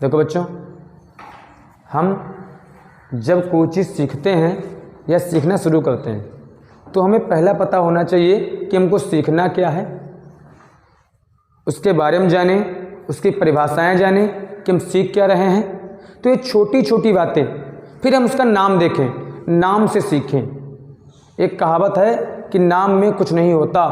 देखो बच्चों, हम जब कोई चीज़ सीखते हैं या सीखना शुरू करते हैं तो हमें पहला पता होना चाहिए कि हमको सीखना क्या है, उसके बारे में जानें, उसकी परिभाषाएं जानें कि हम सीख क्या रहे हैं। तो ये छोटी छोटी बातें, फिर हम उसका नाम देखें, नाम से सीखें। एक कहावत है कि नाम में कुछ नहीं होता,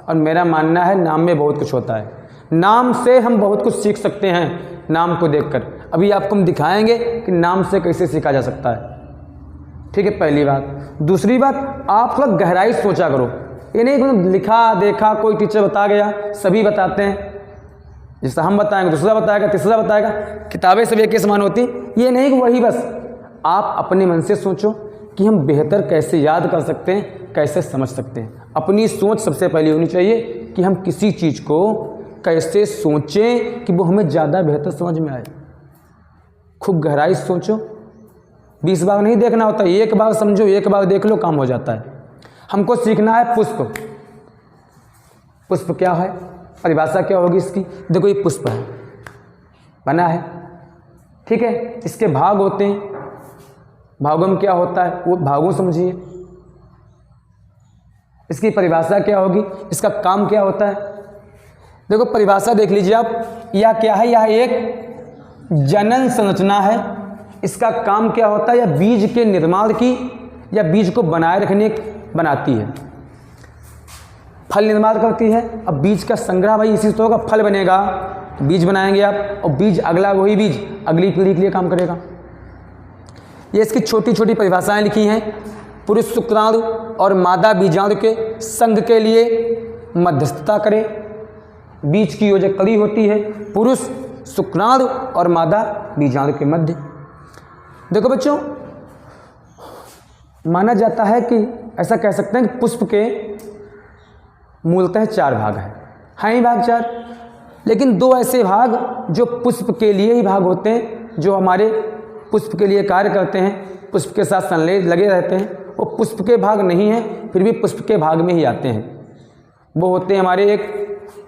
और मेरा मानना है नाम में बहुत कुछ होता है। नाम से हम बहुत कुछ सीख सकते हैं नाम को देखकर। अभी आपको हम दिखाएंगे कि नाम से कैसे सीखा जा सकता है। ठीक है, पहली बात। दूसरी बात, आप थोड़ा गहराई सोचा करो। ये नहीं कि लिखा देखा कोई टीचर बता गया, सभी बताते हैं, जैसे हम बताएंगे दूसरा बताएगा, तीसरा बताएगा, किताबें सब एक ही समान होती, ये नहीं कि वही बस। आप अपने मन से सोचो कि हम बेहतर कैसे याद कर सकते हैं, कैसे समझ सकते हैं। अपनी सोच सबसे पहले होनी चाहिए कि हम किसी चीज़ को कैसे सोचें कि वो हमें ज़्यादा बेहतर समझ में आए। खूब गहराई से सोचो, 20 बार नहीं देखना होता, एक बार समझो, एक बार देख लो, काम हो जाता है। हमको सीखना है पुष्प। पुष्प क्या है, परिभाषा क्या होगी इसकी? देखो ये पुष्प है, बना है, ठीक है। इसके भाग होते हैं, भागों में क्या होता है वो भागों समझिए। इसकी परिभाषा क्या होगी, इसका काम क्या होता है? देखो परिभाषा देख लीजिए आप, यह क्या है, यह एक जनन संरचना है। इसका काम क्या होता है? या बीज के निर्माण की, या बीज को बनाए रखने बनाती है, फल निर्माण करती है। अब बीज का संग्रह भाई इसी से होगा, फल बनेगा तो बीज बनाएंगे आप, और बीज अगला वही बीज अगली पीढ़ी के लिए काम करेगा। ये इसकी छोटी छोटी परिभाषाएं लिखी हैं। पुरुष शुक्राणु और मादा बीजाणु के संघ के लिए मध्यस्थता करे। बीज की योजना कड़ी होती है पुरुष शुक्राणु और मादा बीजाणु के मध्य। देखो बच्चों, माना जाता है कि ऐसा कह सकते हैं कि पुष्प के मूलतः 4 भाग हैं ही भाग 4, लेकिन 2 ऐसे भाग जो पुष्प के लिए ही भाग होते हैं, जो हमारे पुष्प के लिए कार्य करते हैं, पुष्प के साथ संलग्न लगे रहते हैं, वो पुष्प के भाग नहीं हैं, फिर भी पुष्प के भाग में ही आते हैं। वो होते हैं हमारे, एक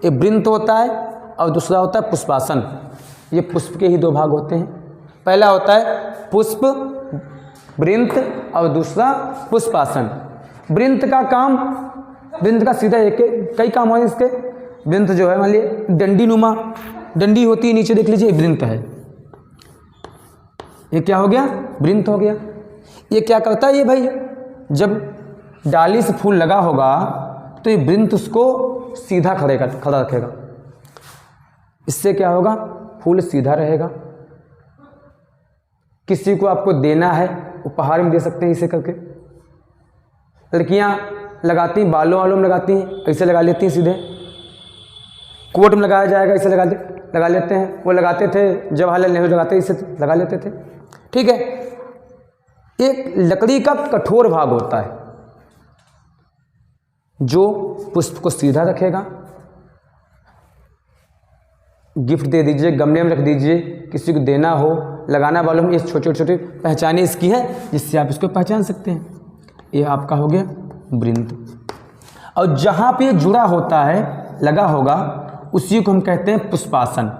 वृंत होता है और दूसरा होता है पुष्पासन। ये पुष्प के ही 2 भाग होते हैं। पहला होता है पुष्प वृंत और दूसरा पुष्पासन। वृंत का काम, वृंत का सीधा कई काम है इसके। वृंत जो है मान लीजिए डंडी नुमा, डंडी होती है नीचे, देख लीजिए वृंत है। ये क्या हो गया? वृंत हो गया। ये क्या करता है? ये भाई जब डाली से फूल लगा होगा तो ये वृंत उसको सीधा खड़ा रखेगा। इससे क्या होगा? फूल सीधा रहेगा। किसी को आपको देना है, उपहार में दे सकते हैं इसे करके। लड़कियां लगाती हैं, बालों वालों में लगाती हैं, ऐसे लगा लेती हैं सीधे। कोट में लगाया जाएगा, ऐसे लगा लेते हैं। वो लगाते थे, जवाहरलाल नेहरू लगाते, इसे लगा लेते थे। ठीक है। एक लकड़ी का कठोर भाग होता है जो पुष्प को सीधा रखेगा। गिफ्ट दे दीजिए, गमले में रख दीजिए, किसी को देना हो, लगाना वालों में, ये छोटे छोटे पहचाने इसकी है जिससे आप इसको पहचान सकते हैं। ये आपका हो गया वृंत। और जहाँ पे जुड़ा होता है, लगा होगा, उसी को हम कहते हैं पुष्पासन।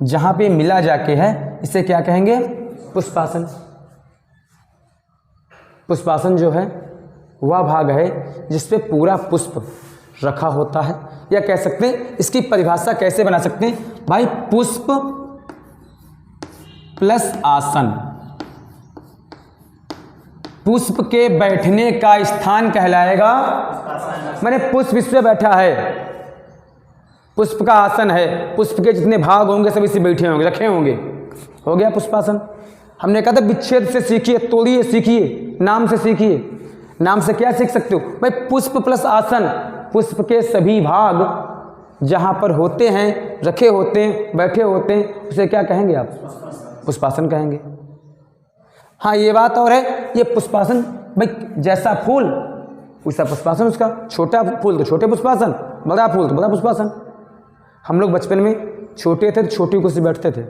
जहाँ पे मिला जाके है, इसे क्या कहेंगे? पुष्पासन। पुष्पासन जो है वह भाग है जिसपे पूरा पुष्प रखा होता है। या कह सकते हैं, इसकी परिभाषा कैसे बना सकते हैं भाई? पुष्प प्लस आसन। पुष्प के बैठने का स्थान कहलाएगा, मैंने पुष्प इस पे बैठा है, पुष्प का आसन है, पुष्प के जितने भाग होंगे सब इसी बैठे होंगे, रखे होंगे, हो गया पुष्पासन। हमने कहा था विच्छेद से सीखिए, तोड़िए सीखिए, नाम से सीखिए। नाम से क्या सीख सकते हो भाई? पुष्प प्लस आसन। पुष्प के सभी भाग जहाँ पर होते हैं, रखे होते हैं, बैठे होते हैं, उसे क्या कहेंगे आप? पुष्पासन कहेंगे। हाँ, ये बात और है, ये पुष्पासन भाई जैसा फूल वैसा पुष्पासन उसका। छोटा फूल तो छोटे पुष्पासन, बड़ा फूल तो बड़ा पुष्पासन। हम लोग बचपन में छोटे थे तो छोटी कुर्सी बैठते थे,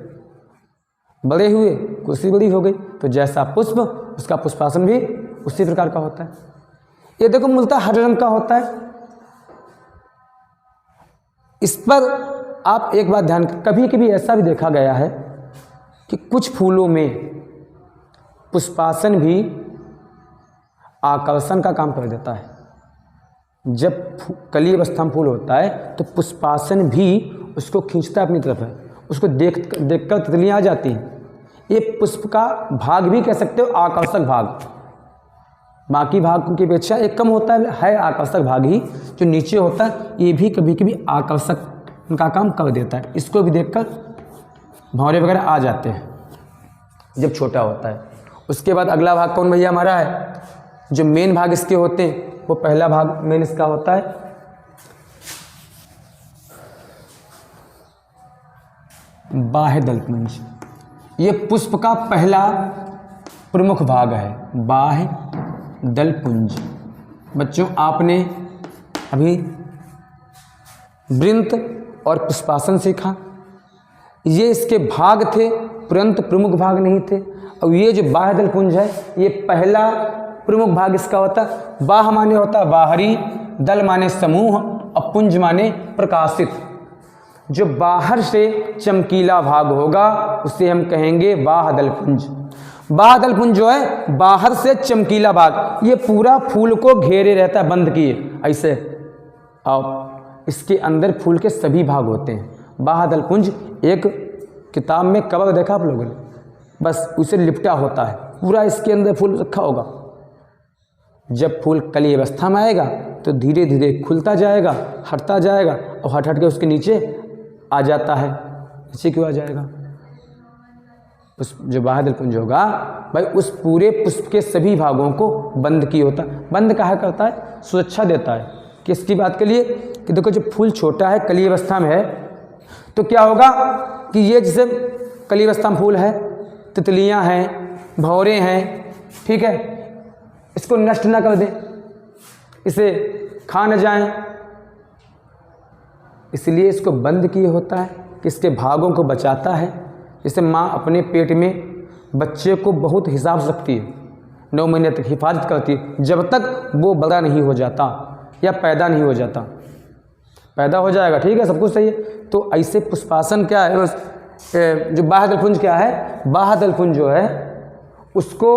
बड़े हुए कुर्सी बड़ी हो गई, तो जैसा पुष्प उसका पुष्पासन भी उसी प्रकार का होता है। ये देखो मूलतः हरे रंग का होता है। इस पर आप एक बात ध्यान, कभी कभी ऐसा भी देखा गया है कि कुछ फूलों में पुष्पासन भी आकर्षण का काम कर देता है। जब कली अवस्था में फूल होता है तो पुष्पासन भी उसको खींचता है अपनी तरफ है, उसको देखकर तितलियाँ आ जाती हैं। ये पुष्प का भाग भी कह सकते हो, आकर्षक भाग। बाकी भाग की अपेक्षा एक कम होता है आकर्षक भाग ही, जो नीचे होता है ये भी कभी कभी आकर्षक का काम कर देता है। इसको भी देखकर भंवरे वगैरह आ जाते हैं जब छोटा होता है। उसके बाद अगला भाग कौन भैया हमारा है, जो मेन भाग इसके होते हैं, वो पहला भाग मेन इसका होता है बाह्य दलपुंज। ये पुष्प का पहला प्रमुख भाग है, बाह्य दलपुंज। बच्चों आपने अभी वृंत और पुष्पासन सीखा, ये इसके भाग थे परंतु प्रमुख भाग नहीं थे। और ये जो बाह्य दलपुंज है ये पहला प्रमुख भाग इसका होता है। बाह्य माने होता है बाहरी, दल माने समूह और पुंज माने प्रकाशित। जो बाहर से चमकीला भाग होगा उसे हम कहेंगे बाह्य दलपुंज। बाह्य दलपुंज जो है बाहर से चमकीला भाग, ये पूरा फूल को घेरे रहता है, बंद किए ऐसे, और इसके अंदर फूल के सभी भाग होते हैं। बाह्य दलपुंज एक किताब में कवर देखा आप लोगों ने, बस उसे लिपटा होता है, पूरा इसके अंदर फूल रखा होगा। जब फूल कली अवस्था में आएगा तो धीरे धीरे खुलता जाएगा, हटता जाएगा और हट के उसके नीचे आ जाता है। नीचे क्यों आ जाएगा, उस जो बाह्य दलपुंज होगा भाई उस पूरे पुष्प के सभी भागों को बंद किए होता है। बंद कहा करता है, सुरक्षा देता है। किसकी बात के लिए कि देखो जब फूल छोटा है कली अवस्था में है तो क्या होगा कि ये जैसे कली अवस्था में फूल है, तितलियां हैं, भंवरे हैं, ठीक है, इसको नष्ट ना कर दें, इसे खा न जाएं, इसलिए इसको बंद किए होता है कि इसके भागों को बचाता है। जैसे माँ अपने पेट में बच्चे को बहुत हिसाब से रखती है, 9 महीने तक हिफाजत करती है, जब तक वो बड़ा नहीं हो जाता या पैदा नहीं हो जाता। पैदा हो जाएगा ठीक है, सब कुछ सही है। तो ऐसे पुष्पासन क्या है, जो बाह्य दलपुंज क्या है, बाह्य दलपुंज जो है उसको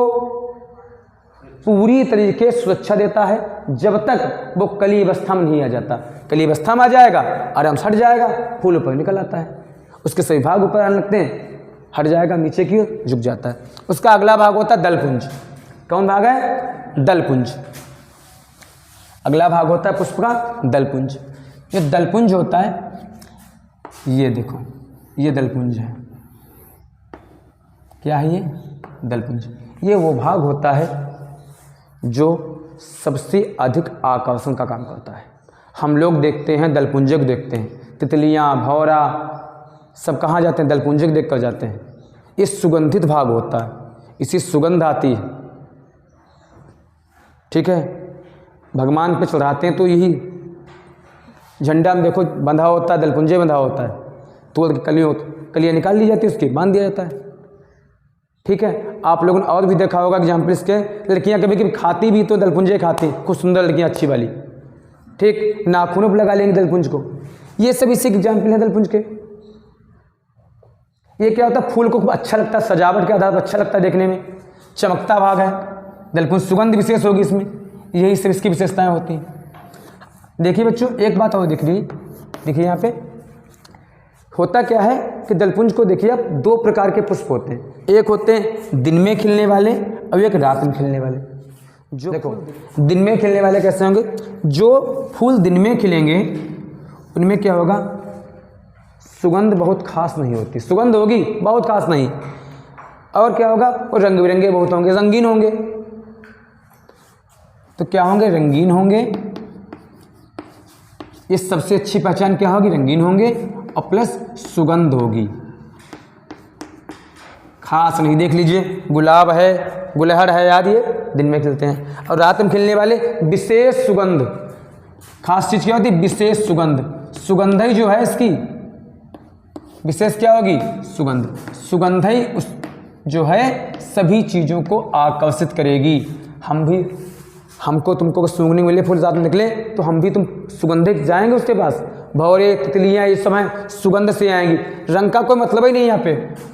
पूरी तरीके से सुरक्षा देता है जब तक वो कली अवस्था में नहीं आ जाता। कली अवस्था में आ जाएगा आराम से हट जाएगा, फूल ऊपर निकल आता है, उसके सभी भाग ऊपर आने लगते हैं, हट जाएगा, नीचे की ओर झुक जाता है। उसका अगला भाग होता है दलपुंज। कौन भाग है, दलपुंज। अगला भाग होता है पुष्प का दलपुंज। जो दलपुंज होता है, ये देखो ये दलपुंज है, क्या है ये दलपुंज। ये वो भाग होता है जो सबसे अधिक आकर्षण का काम करता है। हम लोग देखते हैं दलपुंज को देखते हैं, तितलियाँ, भंवरा सब कहाँ जाते हैं, दलपुंज को देख कर जाते हैं। ये सुगंधित भाग होता है, इसी सुगंध आती है, ठीक है। भगवान पे चढ़ाते हैं तो यही झंडा में देखो बंधा होता है, दलपुंजे बंधा होता है, तोड़ के कलियाँ निकाल ली जाती है, उसकी बांध दिया जाता है, ठीक है। आप लोगों ने और भी देखा होगा कि जहाँ पर इसके लड़कियाँ कभी कभी खाती भी तो दलपुंजे खाती, खूब सुंदर लड़कियाँ अच्छी वाली, ठीक, नाखूनों पर लगा लेंगे दलपुंज को। ये सब इसी एग्जाम्पल है दलपुंज के। ये क्या होता है, फूल को खूब अच्छा लगता है, सजावट के आधार पर अच्छा लगता है देखने में, चमकता भाग है दलपुंज, सुगंध विशेष होगी इसमें, यही सब इसकी विशेषताएं होती हैं। देखिए बच्चों एक बात और दिख रही, देखिए यहाँ पे होता क्या है कि दलपुंज को देखिए आप 2 प्रकार के पुष्प होते हैं, एक होते हैं दिन में खिलने वाले और एक रात में खिलने वाले। जो देखो दिन में खिलने वाले कैसे होंगे, जो फूल दिन में खिलेंगे उनमें क्या होगा, सुगंध बहुत खास नहीं होती, सुगंध होगी बहुत खास नहीं, और क्या होगा वो रंग बिरंगे बहुत होंगे, रंगीन होंगे। तो क्या होंगे, रंगीन होंगे। ये सबसे अच्छी पहचान क्या होगी, रंगीन होंगे और प्लस सुगंध होगी, खास नहीं। देख लीजिए गुलाब है, गुलहड़ है, याद ये दिन में खिलते हैं। और रात में खिलने वाले विशेष सुगंध, खास चीज़ क्या होती है, विशेष सुगंध। सुगंध ही जो है इसकी विशेष क्या होगी, सुगंध। सुगंध ही उस जो है सभी चीज़ों को आकर्षित करेगी। हमको तुमको सूंघने के लिए फूल रात में निकले तो हम भी तुम सुगंधित जाएंगे उसके पास, भौरे, तितलियाँ ये समय सुगंध से आएंगी। रंग का कोई मतलब ही नहीं यहाँ पे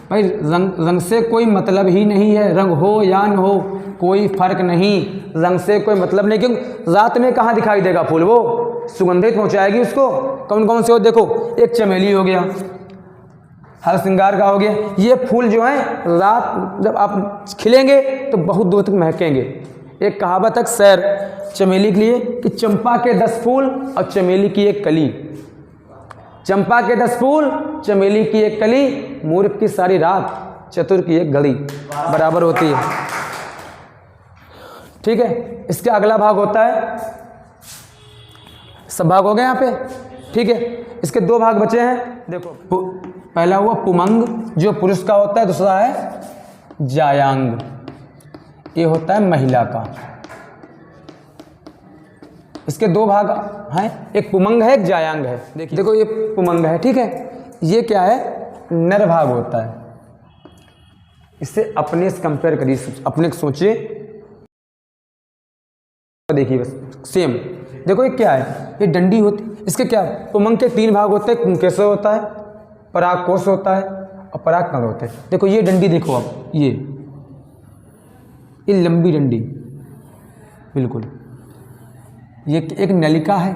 भाई, रंग से कोई मतलब ही नहीं है। रंग हो या न हो कोई फर्क नहीं, रंग से कोई मतलब नहीं। क्योंकि रात में कहाँ दिखाई देगा फूल, वो सुगंधित पहुँचाएगी उसको। कौन कौन से हो देखो, एक चमेली हो गया, हर श्रृंगार का हो गया। ये फूल जो है रात जब आप खिलेंगे तो बहुत दूर तक महकेंगे। एक कहावत है सैर चमेली के लिए कि चंपा के 10 फूल और चमेली की एक कली। चंपा के 10 फूल, चमेली की एक कली, मूर्ख की सारी रात, चतुर की एक घड़ी बराबर होती है। ठीक है, इसका अगला भाग होता है, सब भाग हो गए यहाँ पे। ठीक है, इसके 2 भाग बचे हैं। देखो, पहला हुआ पुमंग जो पुरुष का होता है, दूसरा है जायांग, ये होता है महिला का। इसके 2 भाग हैं, एक पुमंग है, एक जायांग है। देखो ये पुमंग है, ठीक है, ये क्या है, नर भाग होता है। इससे अपने से कंपेयर करिए, अपने सोचिए, देखिए बस सेम। देखो ये क्या है, ये डंडी होती, इसके क्या पुमंग के 3 भाग होते हैं, पुंकेसर होता है, परागकोश होता है और परागकण होते हैं। देखो ये डंडी देखो आप, ये लंबी डंडी बिल्कुल, ये एक नलिका है।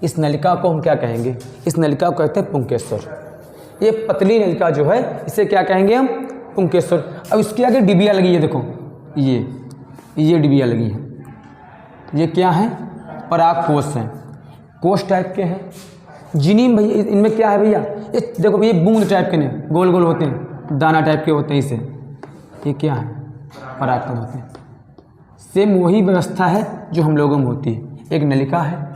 इस नलिका को हम क्या कहेंगे, इस नलिका को कहते हैं पुंकेश्वर। ये पतली नलिका जो है इसे क्या कहेंगे हम, पुंकेश्वर। अब इसके आगे डिबिया लगी है, देखो ये डिबिया लगी है, ये क्या है, परागकोश हैं, कोश टाइप के हैं। जिनीम भैया इनमें क्या है भैया, ये देखो ये बूंद टाइप के नहीं, गोल गोल होते हैं, दाना टाइप के होते हैं। इसे ये क्या है, परागकण होते हैं। सेम वही व्यवस्था है जो हम लोगों में होती है, एक नलिका है,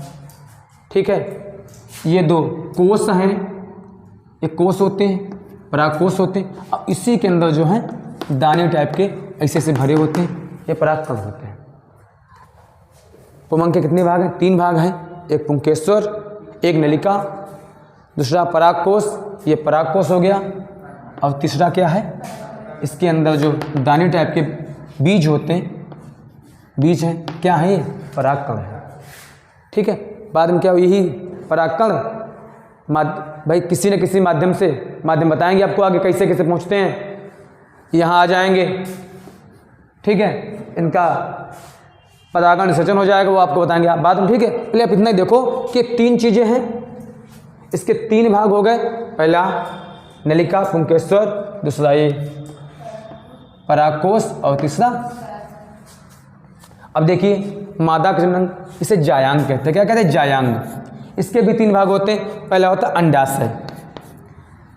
ठीक है। ये 2 कोश हैं, एक कोश होते हैं, परागकोश होते हैं, और इसी के अंदर जो है दाने टाइप के ऐसे से भरे होते हैं, ये परागकण होते हैं। पुमंग के कितने भाग हैं, 3 भाग हैं, एक पुंकेश्वर, एक नलिका, दूसरा परागकोश, ये परागकोश हो गया, और तीसरा क्या है, इसके अंदर जो दाने टाइप के बीज होते हैं, बीज हैं, क्या है, ये परागकण है। ठीक है, बाद में क्या यही परागकण भाई किसी न किसी माध्यम बताएंगे आपको आगे कैसे कैसे पहुँचते हैं, यहाँ आ जाएंगे। ठीक है, इनका परागण निषेचन हो जाएगा, वो आपको बताएंगे आप बाद में। ठीक है, पहले आप इतना ही देखो कि 3 चीज़ें हैं, इसके 3 भाग हो गए, पहला नलिका पुंकेश्वर, दूसरा ये परागकोश और तीसरा, अब देखिए मादा कृष्णांग, इसे जायांग कहते हैं। क्या कहते हैं, जायांग। इसके भी 3 भाग होते हैं, पहला होता है अंडाशय,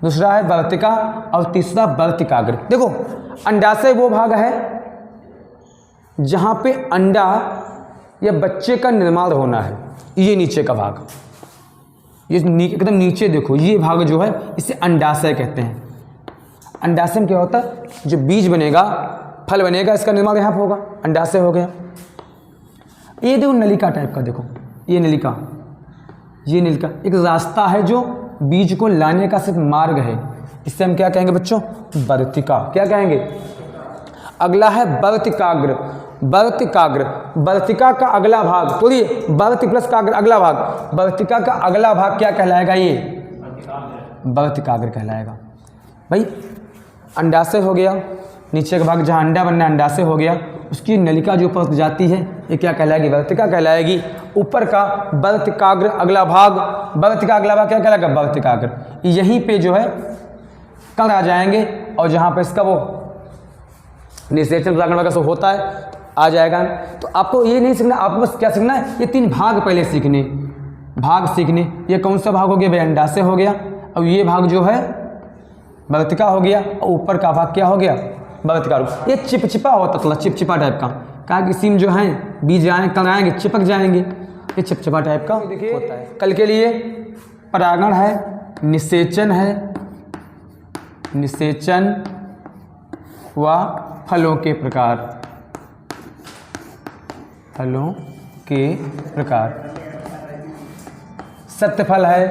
दूसरा है वर्तिका और तीसरा वर्तिकाग्र। देखो अंडाशय वो भाग है जहाँ पे अंडा या बच्चे का निर्माण होना है, ये नीचे का भाग, ये एकदम नीचे देखो, ये भाग जो है इसे अंडाशय कहते हैं। अंडाशय में क्या होता है, जो बीज बनेगा, फल बनेगा, इसका निर्माण यहाँ पर होगा, अंडाशय हो गया। ये देखो नलिका टाइप का, देखो ये नलिका एक रास्ता है जो बीज को लाने का सिर्फ मार्ग है, इससे हम क्या कहेंगे बच्चों, वर्तिका। क्या कहेंगे, अगला है वर्तिकाग्र। वर्तिका का अगला भाग, तो ये वर्ति प्लस काग्र अगला भाग, वर्तिका का अगला भाग क्या कहलाएगा, ये वर्तिकाग्र कहलाएगा। भाई अंडाशय हो गया, नीचे का भाग जहाँ अंडा बनना है अंडाशय हो गया, उसकी नलिका जो ऊपर जाती है ये क्या कहलाएगी, वर्तिका कहलाएगी। ऊपर का वर्तिकाग्र अगला भाग, वर्तिका अगला भाग क्या कहलाएगा, वर्तिकाग्र। यहीं पे जो है कण आ जाएंगे, और जहाँ पे इसका वो निषेचन परागण वगैरह सब होता है आ जाएगा। तो आपको ये नहीं सीखना, आपको बस क्या सीखना है, ये 3 भाग पहले सीखने, ये कौन सा भाग हो गया भाई, अंडाशय हो गया, और ये भाग जो है वर्तिका हो गया, और ऊपर का भाग क्या हो गया, वर्तिका। ये चिपचिपा होता, थोड़ा चिपचिपा टाइप का किसी में जो है बीज आए कण आएंगे चिपक जाएंगे, ये चिपचिपा टाइप का होता है। कल के लिए परागण है, निषेचन है, निषेचन व फलों के प्रकार, सत्य फल है,